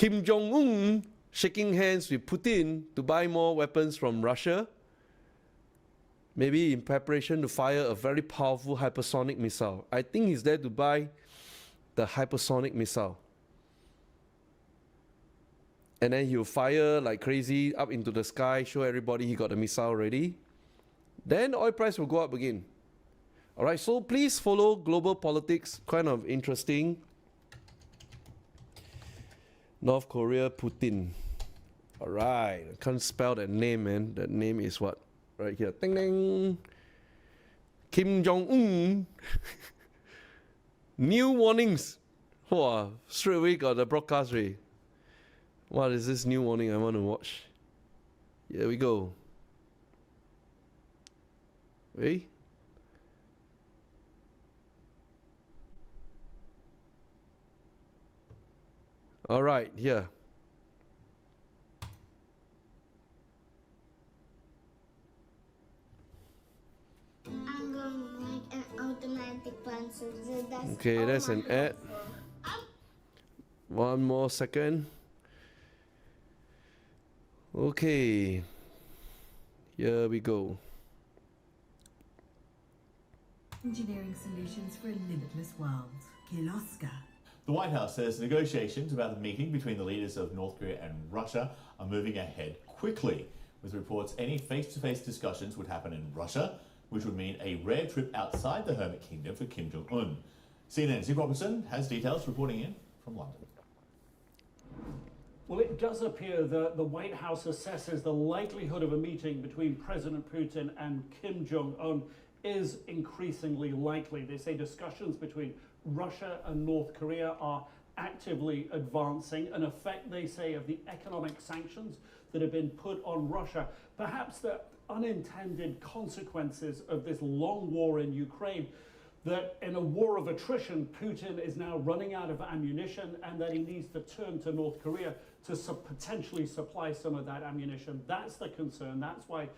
Kim Jong shaking hands with Putin to buy more weapons from Russia, maybe in preparation to fire a very powerful hypersonic missile. I think he's there to buy the hypersonic missile. And then he'll fire like crazy up into the sky, show everybody he got the missile ready. Then the oil price will go up again. All right, so please follow global politics, kind of interesting. North Korea, Putin. All right, I can't spell that name, man. That name is what? Right here. Ding, ding. Kim Jong-un. New warnings. Wow, straight away got the broadcast ready. What is this new warning I want to watch? Here we go. Ready? All right, here. I'm going to make an automatic pencil. So that's Okay, that's an ad. One more second. Okay. Here we go. Engineering solutions for a limitless world. Kiloska. The White House says negotiations about the meeting between the leaders of North Korea and Russia are moving ahead quickly, with reports any face-to-face discussions would happen in Russia, which would mean a rare trip outside the Hermit Kingdom for Kim Jong-un. CNN's Zig Robertson has details reporting in from London. Well, it does appear that the White House assesses the likelihood of a meeting between President Putin and Kim Jong-un is increasingly likely. They say discussions between Russia and North Korea are actively advancing, an effect, they say, of the economic sanctions that have been put on Russia. Perhaps the unintended consequences of this long war in Ukraine, that in a war of attrition, Putin is now running out of ammunition and that he needs to turn to North Korea to potentially supply some of that ammunition. That's the concern. That's why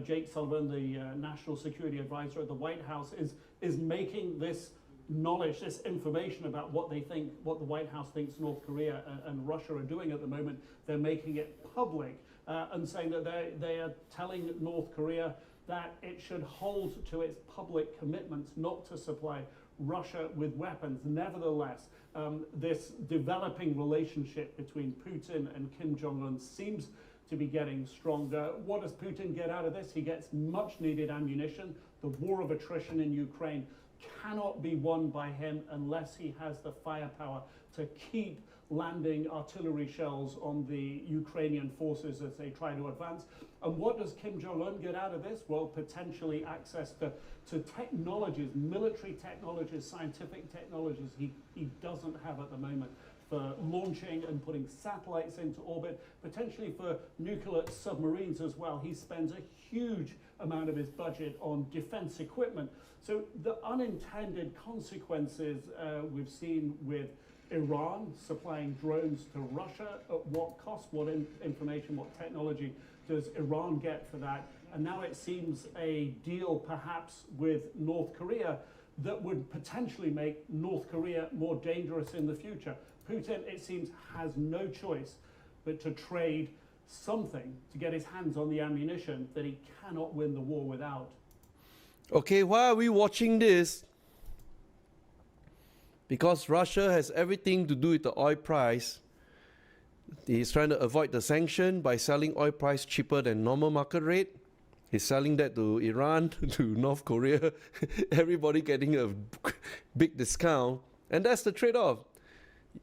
Jake Sullivan, the National Security Advisor at the White House, is making this knowledge, this information about what they think, what the White House thinks North Korea and Russia are doing at the moment. They're making it public and saying that they are telling North Korea that it should hold to its public commitments not to supply Russia with weapons. Nevertheless, this developing relationship between Putin and Kim Jong-un seems to be getting stronger. What does Putin get out of this? He gets much needed ammunition. The war of attrition in Ukraine cannot be won by him unless he has the firepower to keep landing artillery shells on the Ukrainian forces as they try to advance. And what does Kim Jong-un get out of this? Well, potentially access to technologies, military technologies, scientific technologies he doesn't have at the moment, for launching and putting satellites into orbit, potentially for nuclear submarines as well. He spends a huge amount of his budget on defense equipment. So the unintended consequences we've seen with Iran supplying drones to Russia, at what cost, what information, what technology does Iran get for that? And now it seems a deal perhaps with North Korea that would potentially make North Korea more dangerous in the future. Putin, it seems, has no choice but to trade something to get his hands on the ammunition that he cannot win the war without. Okay, why are we watching this? Because Russia has everything to do with the oil price. He's trying to avoid the sanction by selling oil price cheaper than normal market rate. He's selling that to Iran, to North Korea, everybody getting a big discount. And that's the trade-off.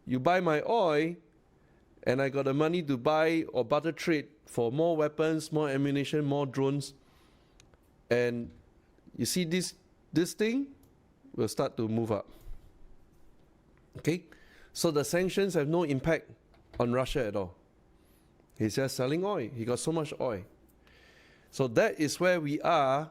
You buy my oil, and I got the money to buy or barter trade for more weapons, more ammunition, more drones. And you see this thing will start to move up. Okay? So the sanctions have no impact on Russia at all. He's just selling oil. He got so much oil. So that is where we are.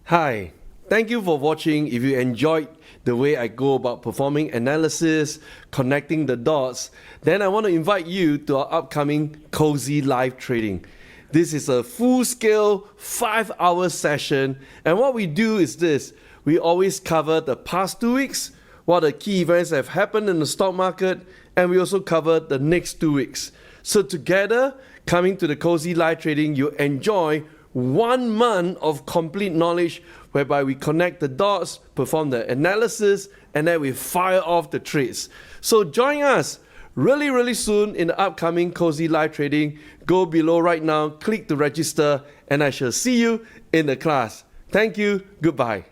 Hi. Thank you for watching. If you enjoyed the way I go about performing analysis, connecting the dots, then I want to invite you to our upcoming Cozy Live Trading. This is a full-scale 5-hour session, and what we do is this. We always cover the past 2 weeks, what are key events that have happened in the stock market, and we also cover the next 2 weeks. So together, coming to the Cozy Live Trading, you enjoy 1 month of complete knowledge whereby we connect the dots, perform the analysis, and then we fire off the trades. So join us really soon in the upcoming Cozy Live Trading. Go below right now, click to register, and I shall see you in the class. Thank you. Goodbye.